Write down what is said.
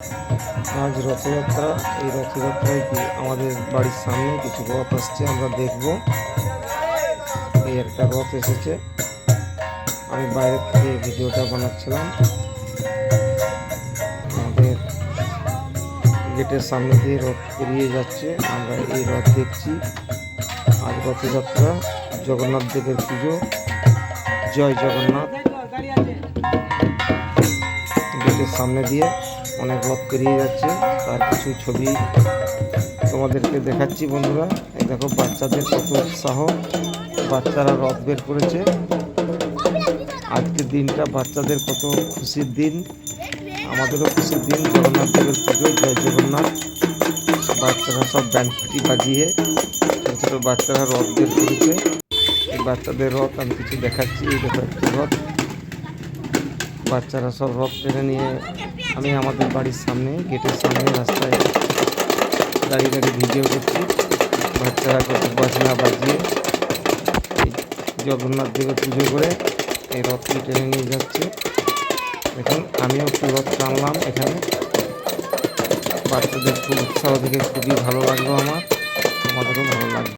আজ রথযাত্রা। এই রথযাত্রায় কি আমাদের বাড়ির সামনে কিছু রথ আসছে, আমরা দেখব। এই একটা রথ এসেছে, আমি বাইরে থেকে ভিডিওটা বানাচ্ছিলাম। আমাদের গেটের সামনে দিয়ে রথ পেরিয়ে যাচ্ছে, আমরা এই রথ দেখছি। আজ রথযাত্রা, জগন্নাথ দেবের পুজো। জয় জগন্নাথ। গেটের সামনে দিয়ে অনেক রথ পেরিয়ে যাচ্ছে, তার কিছু ছবি তোমাদেরকে দেখাচ্ছি বন্ধুরা। এই দেখো বাচ্চাদের কত উৎসাহ, বাচ্চারা রথ বের করেছে। আজকের দিনটা বাচ্চাদের কত খুশির দিন, আমাদেরও খুশির দিন। জগন্নাথ দেবের পুজো, জয় জগন্নাথ। বাচ্চারা সব ব্যান্ড পার্টি বাজিয়ে ছোটো ছোটো বাচ্চারা রথ বের করেছে। এই বাচ্চাদের রথ আমি কিছু দেখাচ্ছি। এই দেখো একটি রথ, বাচ্চারা সব রথ টেনে নিয়ে, আমি আমাদের বাড়ির সামনে গেটের সামনে রাস্তায় দাঁড়িয়ে দাঁড়িয়ে ভিডিও করছি। বাচ্চারা কত বাজনা বাজিয়ে এই জগন্নাথ দেবের পুজো করে এই রথটি টেনে নিয়ে যাচ্ছে। দেখুন আমিও একটু রথ টানলাম এখানে। বাচ্চাদের খুব উৎসাহ দেখে খুবই ভালো লাগলো আমার, তোমাদেরও ভালো লাগবে।